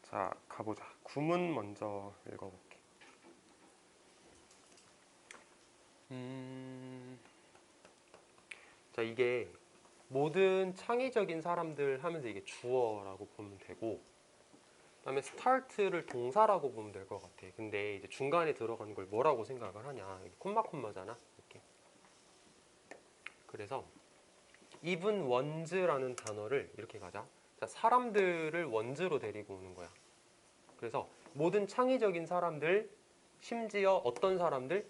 자, 가보자. 구문 먼저 읽어볼게. 자, 이게 모든 창의적인 사람들 하면서 이게 주어라고 보면 되고, 그다음에 start를 동사라고 보면 될 것 같아. 근데 이제 중간에 들어간 걸 뭐라고 생각을 하냐? 콤마잖아. 이렇게. 그래서 even ones라는 단어를 이렇게 가자. 자, 사람들을 원즈로 데리고 오는 거야. 그래서 모든 창의적인 사람들, 심지어 어떤 사람들?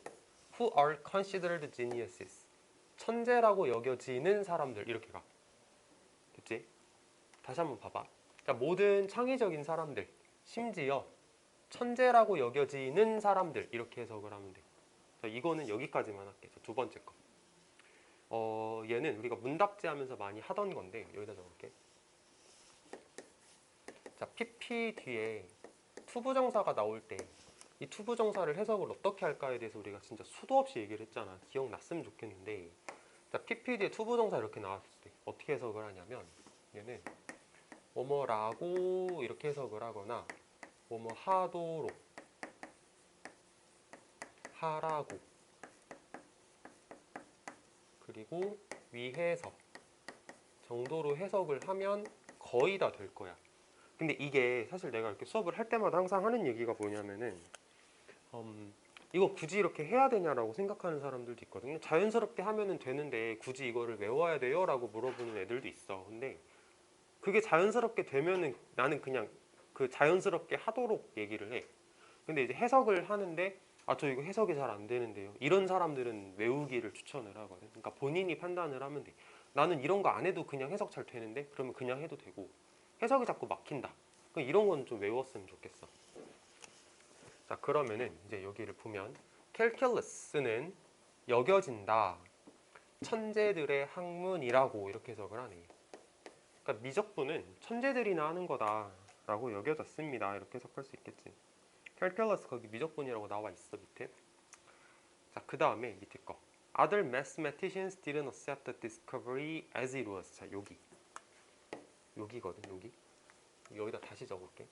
Who are considered geniuses. 천재라고 여겨지는 사람들 이렇게 가. 됐지? 다시 한번 봐봐. 자, 모든 창의적인 사람들, 심지어 천재라고 여겨지는 사람들 이렇게 해석을 하면 돼. 자, 이거는 여기까지만 할게. 자, 두 번째 거. 얘는 우리가 문답지 하면서 많이 하던 건데 여기다 적을게. 자, PP 뒤에 투부정사가 나올 때 이 투부정사를 해석을 어떻게 할까에 대해서 우리가 진짜 수도 없이 얘기를 했잖아. 기억났으면 좋겠는데, 자, PP 뒤에 투부정사 이렇게 나왔을 때 어떻게 해석을 하냐면 얘는 뭐뭐라고 이렇게 해석을 하거나 뭐뭐 하도록, 하라고, 그리고 위해서 정도로 해석을 하면 거의 다 될 거야. 근데 이게 사실 내가 이렇게 수업을 할 때마다 항상 하는 얘기가 뭐냐면은 이거 굳이 이렇게 해야 되냐라고 생각하는 사람들도 있거든요. 자연스럽게 하면은 되는데 굳이 이거를 외워야 돼요? 라고 물어보는 애들도 있어. 근데 그게 자연스럽게 되면은 나는 그냥 그 자연스럽게 하도록 얘기를 해. 근데 이제 해석을 하는데 저 이거 해석이 잘 안 되는데요. 이런 사람들은 외우기를 추천을 하거든. 그러니까 본인이 판단을 하면 돼. 나는 이런 거 안 해도 그냥 해석 잘 되는데? 그러면 그냥 해도 되고, 해석이 자꾸 막힌다. 그럼 이런 건 좀 외웠으면 좋겠어. 자, 그러면은 이제 여기를 보면 calculus는 여겨진다, 천재들의 학문이라고 이렇게 해석을 하네. 그러니까 미적분은 천재들이나 하는 거다라고 여겨졌습니다. 이렇게 해석할 수 있겠지. calculus 거기 미적분이라고 나와 있어 밑에. 자, 그 다음에 밑에 거. Other mathematicians didn't accept the discovery as it was. 자, 여기거든, 여기. 여기다 다시 적을게.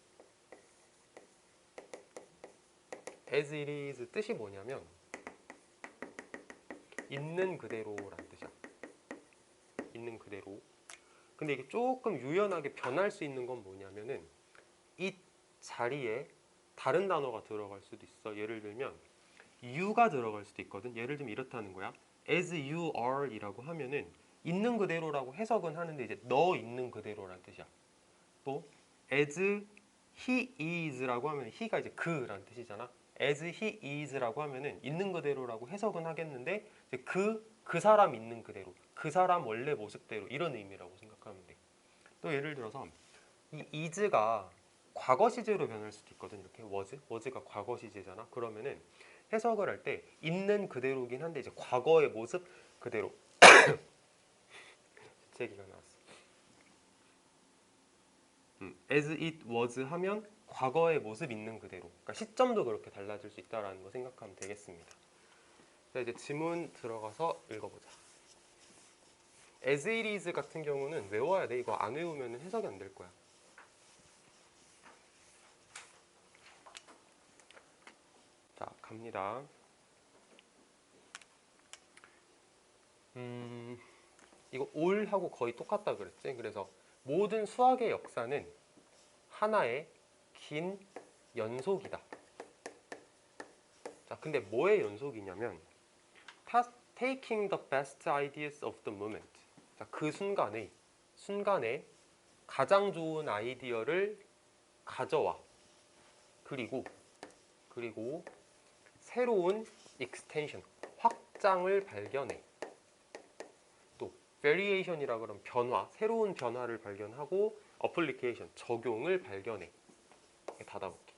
as it is 뜻이 뭐냐면 있는 그대로라는 뜻이야. 있는 그대로. 근데 이게 조금 유연하게 변할 수 있는 건 뭐냐면은 이 자리에 다른 단어가 들어갈 수도 있어. 예를 들면 you가 들어갈 수도 있거든. 예를 들면 이렇다는 거야. as you are 이라고 하면은 있는 그대로라고 해석은 하는데 이제 너 있는 그대로라는 뜻이야. 또 as he is라고 하면 he가 이제 그라는 뜻이잖아. as he is라고 하면은 있는 그대로라고 해석은 하겠는데 이제 그 사람 있는 그대로, 그 사람 원래 모습대로 이런 의미라고 생각하면 돼. 또 예를 들어서 이 is가 과거 시제로 변할 수도 있거든. 이렇게 was가 과거 시제잖아. 그러면은 해석을 할 때 있는 그대로긴 한데 이제 과거의 모습 그대로. 제 얘기가 나왔어. as it was 하면 과거의 모습 있는 그대로. 그러니까 시점도 그렇게 달라질 수 있다라는 거 생각하면 되겠습니다. 자, 이제 지문 들어가서 읽어보자. as it is 같은 경우는 외워야 돼. 이거 안 외우면 해석이 안 될 거야. 자, 갑니다. 이거 all하고 거의 똑같다 그랬지. 그래서 모든 수학의 역사는 하나의 긴 연속이다. 자, 근데 뭐의 연속이냐면 taking the best ideas of the moment. 자, 그 순간에 가장 좋은 아이디어를 가져와. 그리고 새로운 extension, 확장을 발견해. 또 variation이라 그러면 변화, 새로운 변화를 발견하고 application, 적용을 발견해. 닫아볼게.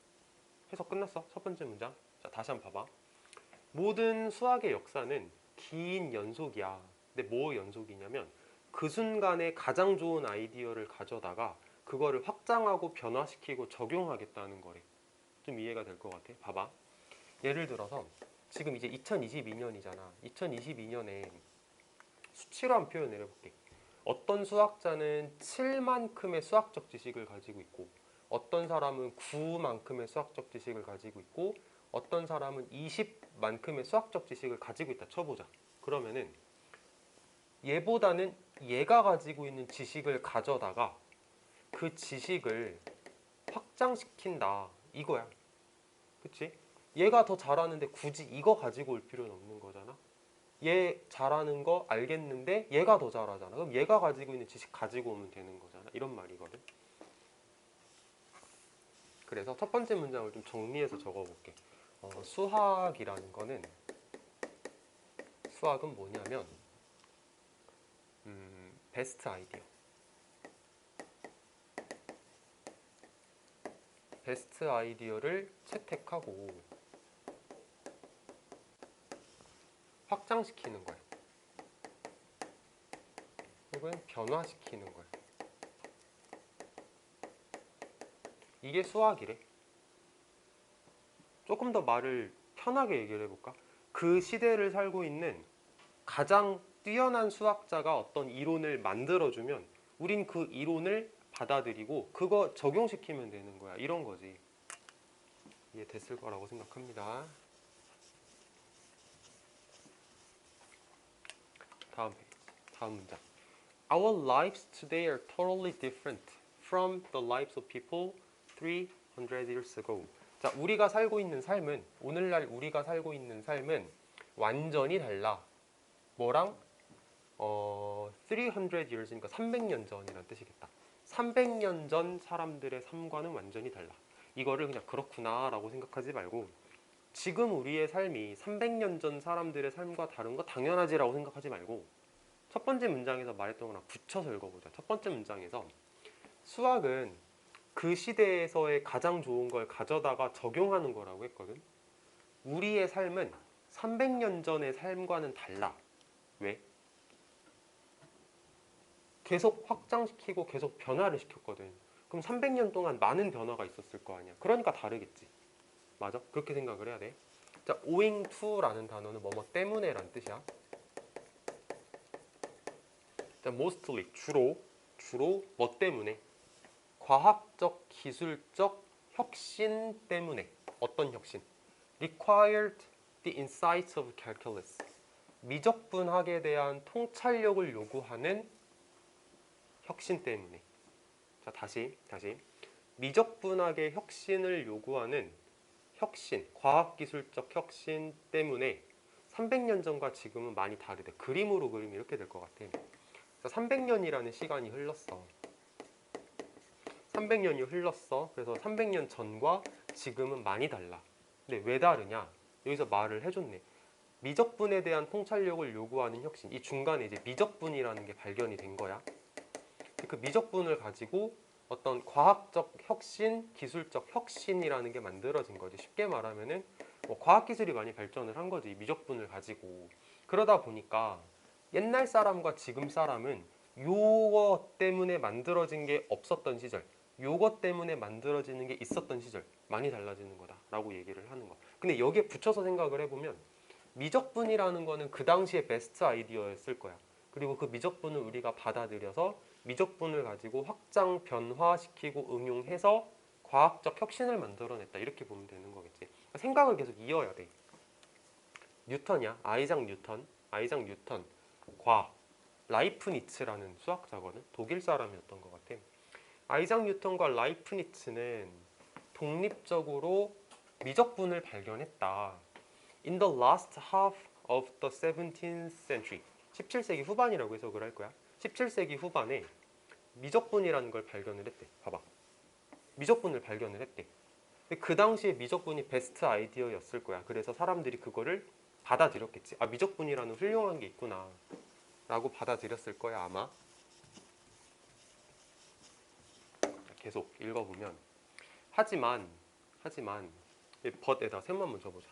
해석 끝났어? 첫 번째 문장. 자, 다시 한번 봐봐. 모든 수학의 역사는 긴 연속이야. 근데 뭐 연속이냐면 그 순간에 가장 좋은 아이디어를 가져다가 그거를 확장하고 변화시키고 적용하겠다는 거래. 좀 이해가 될 것 같아. 봐봐. 예를 들어서 지금 이제 2022년이잖아. 2022년에 수치로 한 표현을 해볼게. 어떤 수학자는 7만큼의 수학적 지식을 가지고 있고 어떤 사람은 9만큼의 수학적 지식을 가지고 있고 어떤 사람은 20만큼의 수학적 지식을 가지고 있다 쳐보자. 그러면은 얘보다는 얘가 가지고 있는 지식을 가져다가 그 지식을 확장시킨다 이거야. 그치? 얘가 더 잘하는데 굳이 이거 가지고 올 필요는 없는 거잖아. 얘 잘하는 거 알겠는데 얘가 더 잘하잖아. 그럼 얘가 가지고 있는 지식 가지고 오면 되는 거잖아. 이런 말이거든. 그래서 첫 번째 문장을 좀 정리해서 적어볼게. 수학은 뭐냐면 베스트 아이디어. 베스트 아이디어를 채택하고 확장시키는 거야. 혹은 변화시키는 거야. 이게 수학이래. 조금 더 말을 편하게 얘기를 해볼까? 그 시대를 살고 있는 가장 뛰어난 수학자가 어떤 이론을 만들어주면 우린 그 이론을 받아들이고 그거 적용시키면 되는 거야. 이런 거지. 이해됐을 거라고 생각합니다. 다음 문장. Our lives today are totally different from the lives of people 300 years ago. 자, 오늘날 우리가 살고 있는 삶은 완전히 달라. 뭐랑? 300 years니까 300년 전이란 뜻이겠다. 300년 전 사람들의 삶과는 완전히 달라. 이거를 그냥 그렇구나 라고 생각하지 말고 지금 우리의 삶이 300년 전 사람들의 삶과 다른 거 당연하지라고 생각하지 말고 첫 번째 문장에서 말했던 거랑 붙여서 읽어보자. 첫 번째 문장에서 수학은 그 시대에서의 가장 좋은 걸 가져다가 적용하는 거라고 했거든. 우리의 삶은 300년 전의 삶과는 달라. 왜? 계속 확장시키고 계속 변화를 시켰거든. 그럼 300년 동안 많은 변화가 있었을 거 아니야. 그러니까 다르겠지. 맞아? 그렇게 생각을 해야 돼. 자, owing to라는 단어는 뭐뭐 때문에 란 뜻이야. 자, mostly 주로 뭐 때문에? 과학적, 기술적 혁신 때문에. 어떤 혁신? Required the insights of calculus. 미적분학에 대한 통찰력을 요구하는 혁신 때문에. 자, 다시. 미적분학의 혁신을 요구하는 혁신, 과학기술적 혁신 때문에 300년 전과 지금은 많이 다르대. 그림으로 그리면 이렇게 될 것 같아. 300년이라는 시간이 흘렀어. 300년이 흘렀어. 그래서 300년 전과 지금은 많이 달라. 근데 왜 다르냐? 여기서 말을 해줬네. 미적분에 대한 통찰력을 요구하는 혁신. 이 중간에 이제 미적분이라는 게 발견이 된 거야. 그 미적분을 가지고 어떤 과학적 혁신, 기술적 혁신이라는 게 만들어진 거지. 쉽게 말하면은 뭐 과학기술이 많이 발전을 한 거지. 미적분을 가지고. 그러다 보니까 옛날 사람과 지금 사람은 요거 때문에 만들어진 게 없었던 시절, 요거 때문에 만들어지는 게 있었던 시절 많이 달라지는 거다라고 얘기를 하는 거야. 근데 여기에 붙여서 생각을 해보면 미적분이라는 거는 그 당시에 베스트 아이디어였을 거야. 그리고 그 미적분을 우리가 받아들여서 미적분을 가지고 확장, 변화시키고 응용해서 과학적 혁신을 만들어냈다. 이렇게 보면 되는 거겠지. 생각을 계속 이어야 돼. 뉴턴이야. 아이작 뉴턴. 과 라이프니츠라는 수학자거든. 독일 사람이었던 것 같아. 아이작 뉴턴과 라이프니츠는 독립적으로 미적분을 발견했다. In the last half of the 17th century. 17세기 후반이라고 해석을 할 거야. 17세기 후반에 미적분이라는 걸 발견을 했대. 봐봐. 미적분을 발견을 했대. 근데 그 당시에 미적분이 베스트 아이디어였을 거야. 그래서 사람들이 그거를 받아들였겠지. 아, 미적분이라는 훌륭한 게 있구나 라고 받아들였을 거야 아마. 계속 읽어보면 하지만 but에다 셈만 먼저 보자.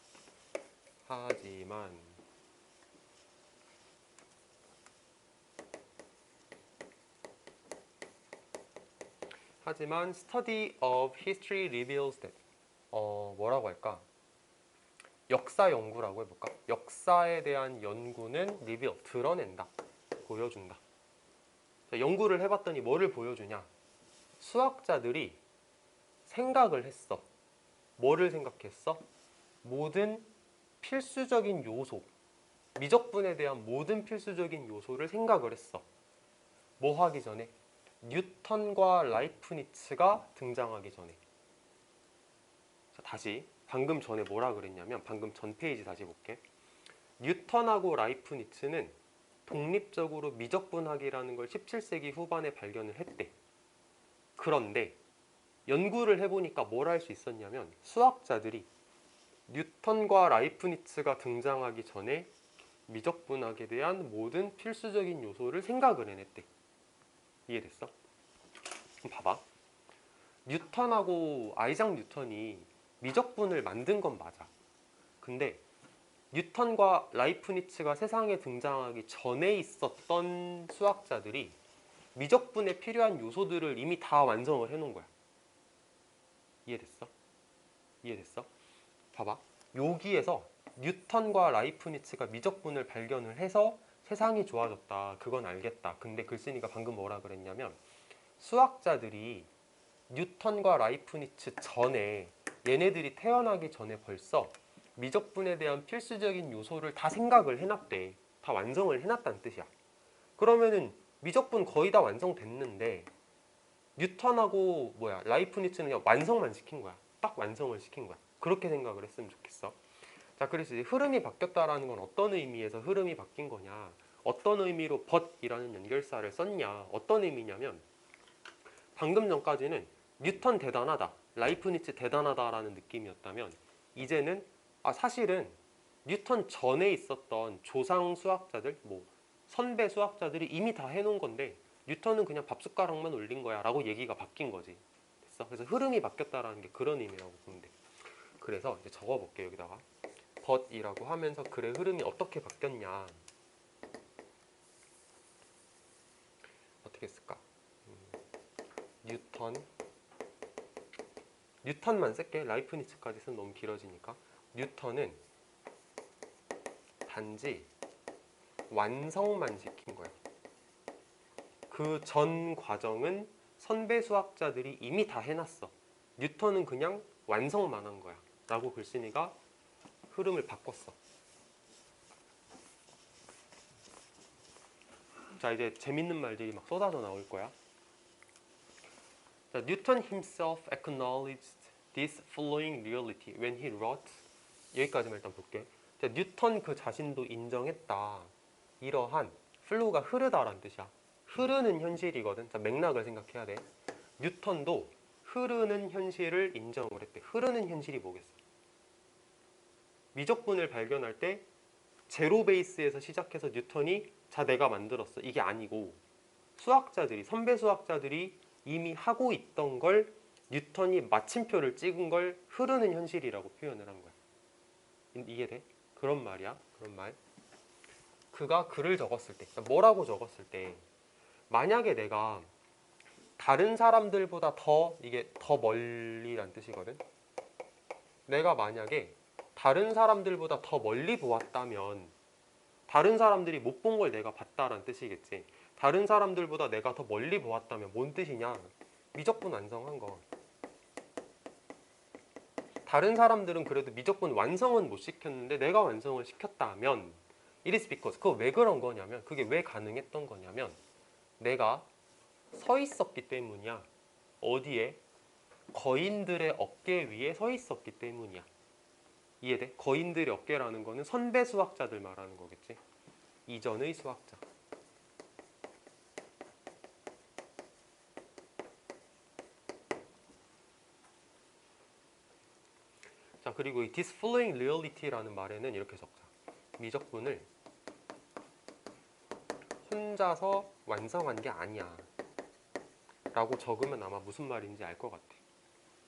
하지만 study of history reveals that 뭐라고 할까? 역사 연구라고 해볼까? 역사에 대한 연구는 reveal, 드러낸다, 보여준다. 자, 연구를 해봤더니 뭐를 보여주냐? 수학자들이 생각을 했어. 뭐를 생각했어? 모든 필수적인 요소, 미적분에 대한 모든 필수적인 요소를 생각을 했어. 뭐 하기 전에? 뉴턴과 라이프니츠가 등장하기 전에. 자, 다시 방금 전에 뭐라 그랬냐면, 방금 전 페이지 다시 볼게. 뉴턴하고 라이프니츠는 독립적으로 미적분학이라는 걸 17세기 후반에 발견을 했대. 그런데 연구를 해보니까 뭘 할 수 있었냐면, 수학자들이 뉴턴과 라이프니츠가 등장하기 전에 미적분학에 대한 모든 필수적인 요소를 생각을 해냈대. 이해됐어? 그럼 봐봐. 뉴턴하고 아이작 뉴턴이 미적분을 만든 건 맞아. 근데 뉴턴과 라이프니츠가 세상에 등장하기 전에 있었던 수학자들이 미적분에 필요한 요소들을 이미 다 완성을 해놓은 거야. 이해됐어? 이해됐어? 봐봐. 여기에서 뉴턴과 라이프니츠가 미적분을 발견을 해서 세상이 좋아졌다. 그건 알겠다. 근데 글쓴이가 방금 뭐라 그랬냐면, 수학자들이 뉴턴과 라이프니츠 전에, 얘네들이 태어나기 전에 벌써 미적분에 대한 필수적인 요소를 다 생각을 해놨대. 다 완성을 해놨다는 뜻이야. 그러면은 미적분 거의 다 완성됐는데 뉴턴하고 라이프니츠는 그냥 완성만 시킨 거야. 딱 완성을 시킨 거야. 그렇게 생각을 했으면 좋겠어. 자, 그래서 이제 흐름이 바뀌었다라는 건 어떤 의미에서 흐름이 바뀐 거냐, 어떤 의미로 but이라는 연결사를 썼냐, 어떤 의미냐면, 방금 전까지는 뉴턴 대단하다, 라이프니츠 대단하다라는 느낌이었다면, 이제는 사실은 뉴턴 전에 있었던 조상 수학자들, 선배 수학자들이 이미 다 해놓은 건데 뉴턴은 그냥 밥숟가락만 올린 거야 라고 얘기가 바뀐 거지. 됐어? 그래서 흐름이 바뀌었다라는 게 그런 의미라고 보면 돼. 그래서 이제 적어볼게. 여기다가 but이라고 하면서 글의 흐름이 어떻게 바뀌었냐, 어떻게 쓸까? 뉴턴만 쓸게. 라이프니츠까지 쓰면 너무 길어지니까. 뉴턴은 단지 완성만 시킨 거야. 그 전 과정은 선배 수학자들이 이미 다 해놨어. 뉴턴은 그냥 완성만 한 거야 라고 글쓴이가 흐름을 바꿨어. 자, 이제 재밌는 말들이 막 쏟아져 나올 거야. 자, Newton himself acknowledged this following reality when he wrote. 여기까지만 일단 볼게. 자, 뉴턴 그 자신도 인정했다. 이러한 flow가 흐르다라는 뜻이야. 흐르는 현실이거든. 자, 맥락을 생각해야 돼. 뉴턴도 흐르는 현실을 인정을 했대. 흐르는 현실이 뭐겠어? 미적분을 발견할 때 제로 베이스에서 시작해서 뉴턴이 자 내가 만들었어 이게 아니고, 수학자들이, 선배 수학자들이 이미 하고 있던 걸 뉴턴이 마침표를 찍은 걸 흐르는 현실이라고 표현을 한 거야. 이해돼? 그런 말이야. 그런 말. 그가 글을 적었을 때, 뭐라고 적었을 때, 만약에 내가 다른 사람들보다 이게 더 멀리란 뜻이거든. 내가 만약에 다른 사람들보다 더 멀리 보았다면 다른 사람들이 못 본 걸 내가 봤다라는 뜻이겠지. 다른 사람들보다 내가 더 멀리 보았다면 뭔 뜻이냐? 미적분 완성한 거. 다른 사람들은 그래도 미적분 완성은 못 시켰는데 내가 완성을 시켰다면, it is because. 그거 왜 그런 거냐면, 그게 왜 가능했던 거냐면, 내가 서 있었기 때문이야. 어디에? 거인들의 어깨 위에 서 있었기 때문이야. 이해돼? 거인들의 어깨라는 거는 선배 수학자들 말하는 거겠지. 이전의 수학자. 자, 그리고 이 this following reality라는 말에는 이렇게 적자. 미적분을 혼자서 완성한 게 아니야 라고 적으면 아마 무슨 말인지 알 것 같아.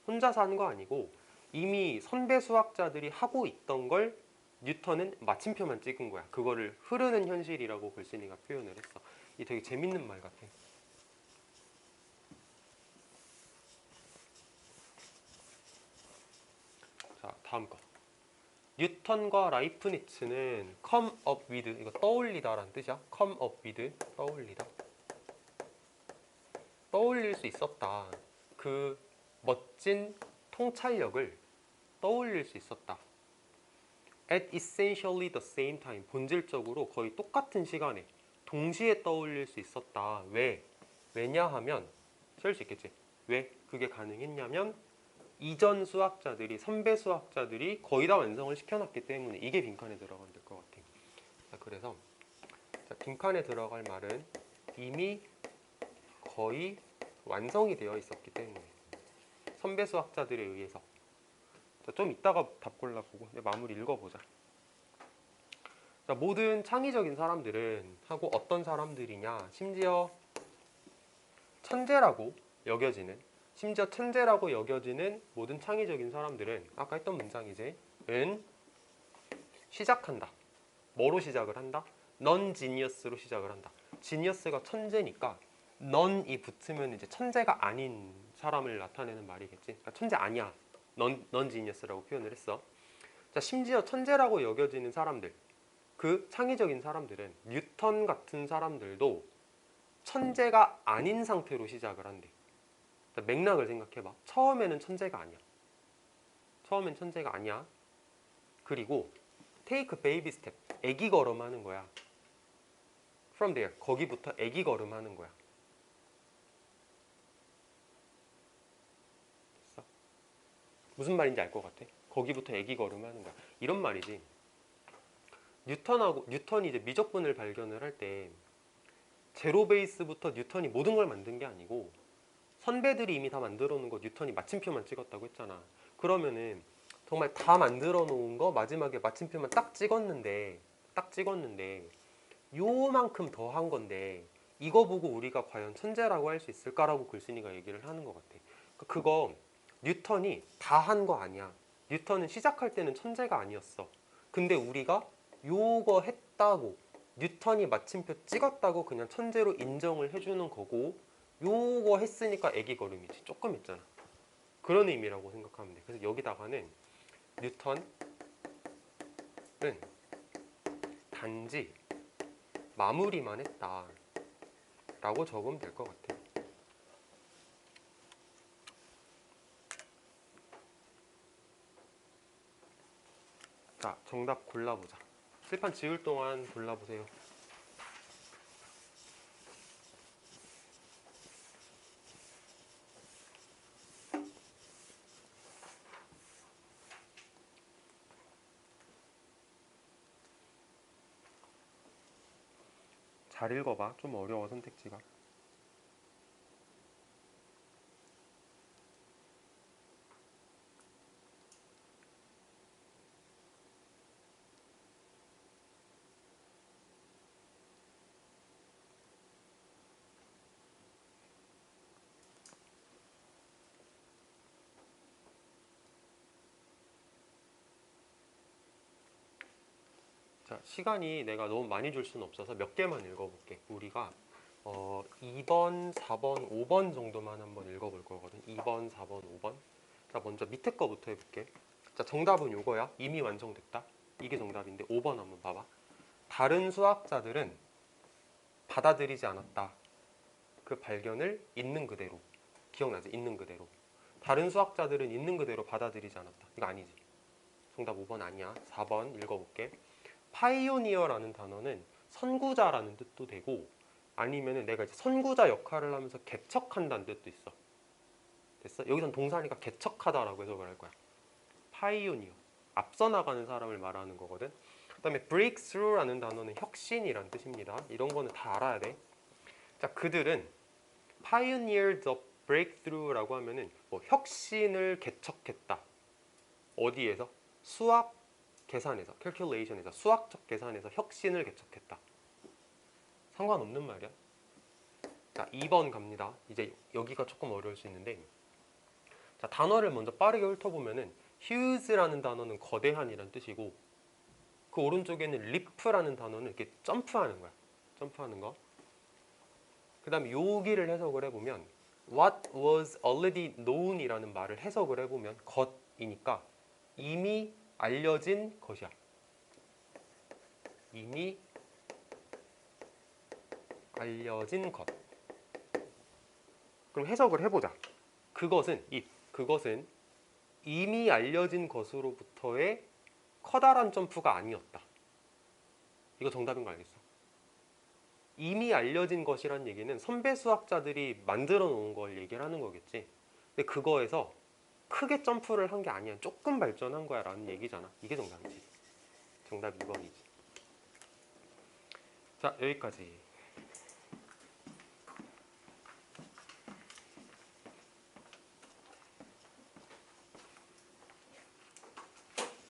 혼자서 한 거 아니고 이미 선배 수학자들이 하고 있던 걸 뉴턴은 마침표만 찍은 거야. 그거를 흐르는 현실이라고 글쓴이가 표현을 했어. 이 되게 재밌는 말 같아. 자, 다음 거. 뉴턴과 라이프니츠는 come up with, 이거 떠올리다라는 뜻이야. come up with, 떠올리다. 떠올릴 수 있었다. 그 멋진 통찰력을 떠올릴 수 있었다. At essentially the same time. 본질적으로 거의 똑같은 시간에 동시에 떠올릴 수 있었다. 왜? 왜냐하면 쓸 수 있겠지. 왜 그게 가능했냐면 이전 수학자들이, 선배 수학자들이 거의 다 완성을 시켜놨기 때문에. 이게 빈칸에 들어가면 될 것 같아. 자, 그래서 빈칸에 들어갈 말은 이미 거의 완성이 되어 있었기 때문에. 선배 수학자들에 의해서. 자, 좀 이따가 답 골라보고 마무리 읽어보자. 자, 모든 창의적인 사람들은 하고 어떤 사람들이냐. 심지어 천재라고 여겨지는 모든 창의적인 사람들은 아까 했던 문장이지. 은 시작한다. 뭐로 시작을 한다? 넌 지니어스로 시작을 한다. 지니어스가 천재니까 넌이 붙으면 이제 천재가 아닌 사람을 나타내는 말이겠지. 그러니까 천재 아니야. 넌 지니어스라고 표현을 했어. 자, 심지어 천재라고 여겨지는 사람들, 그 창의적인 사람들은 뉴턴 같은 사람들도 천재가 아닌 상태로 시작을 한대. 자, 맥락을 생각해봐. 처음에는 천재가 아니야. 그리고 take baby step. 애기 걸음하는 거야. From there. 거기부터 애기 걸음하는 거야. 됐어? 무슨 말인지 알 것 같아? 거기부터 애기 걸음하는 거야. 이런 말이지. 뉴턴이 이제 미적분을 발견을 할 때 제로 베이스부터 뉴턴이 모든 걸 만든 게 아니고 선배들이 이미 다 만들어 놓은 거 뉴턴이 마침표만 찍었다고 했잖아. 그러면은 정말 다 만들어 놓은 거 마지막에 마침표만 딱 찍었는데 요만큼 더 한 건데 이거 보고 우리가 과연 천재라고 할 수 있을까라고 글쓴이가 얘기를 하는 것 같아. 그거 뉴턴이 다 한 거 아니야. 뉴턴은 시작할 때는 천재가 아니었어. 근데 우리가 요거 했다고, 뉴턴이 마침표 찍었다고 그냥 천재로 인정을 해주는 거고, 요거 했으니까 애기 걸음이지. 조금 있잖아. 그런 의미라고 생각하면 돼. 그래서 여기다가는 뉴턴은 단지 마무리만 했다 라고 적으면 될 것 같아. 자, 정답 골라보자. 칠판 지울 동안 골라보세요. 잘 읽어봐. 좀 어려워, 선택지가. 자, 시간이 내가 너무 많이 줄 수는 없어서 몇 개만 읽어볼게. 우리가 2번, 4번, 5번 정도만 한번 읽어볼 거거든. 2번, 4번, 5번. 자, 먼저 밑에 거부터 해볼게. 자, 정답은 요거야. 이미 완성됐다. 이게 정답인데 5번 한번 봐봐. 다른 수학자들은 받아들이지 않았다. 그 발견을 있는 그대로. 기억나지? 있는 그대로. 다른 수학자들은 있는 그대로 받아들이지 않았다. 이거 아니지. 정답 5번 아니야. 4번 읽어볼게. 파이오니어라는 단어는 선구자라는 뜻도 되고, 아니면은 내가 이제 선구자 역할을 하면서 개척한다는 뜻도 있어. 됐어? 여기선 동사니까 개척하다라고 해석을 할 거야. 파이오니어. 앞서 나가는 사람을 말하는 거거든. 그다음에 breakthrough라는 단어는 혁신이란 뜻입니다. 이런 거는 다 알아야 돼. 자, 그들은 pioneered the breakthrough라고 하면은 뭐 혁신을 개척했다. 어디에서? 수학 계산에서, calculation에서, 수학적 계산에서 혁신을 개척했다. 상관없는 말이야. 자, 2번 갑니다. 이제 여기가 조금 어려울 수 있는데, 자, 단어를 먼저 빠르게 훑어보면은 huge라는 단어는 거대한이란 뜻이고, 그 오른쪽에는 leap라는 단어는 이렇게 점프하는 거야. 점프하는 거. 그 다음에 여기를 해석을 해보면 what was already known이라는 말을 해석을 해보면 것이니까 이미 알려진 것이야. 이미 알려진 것. 그럼 해석을 해보자. 그것은 그것은 이미 알려진 것으로부터의 커다란 점프가 아니었다. 이거 정답인 거 알겠어? 이미 알려진 것이란 얘기는 선배 수학자들이 만들어 놓은 걸 얘기를 하는 거겠지. 근데 그거에서 크게 점프를 한 게 아니야. 조금 발전한 거야 라는 얘기잖아. 이게 정답이지. 정답 2번이지. 자, 여기까지.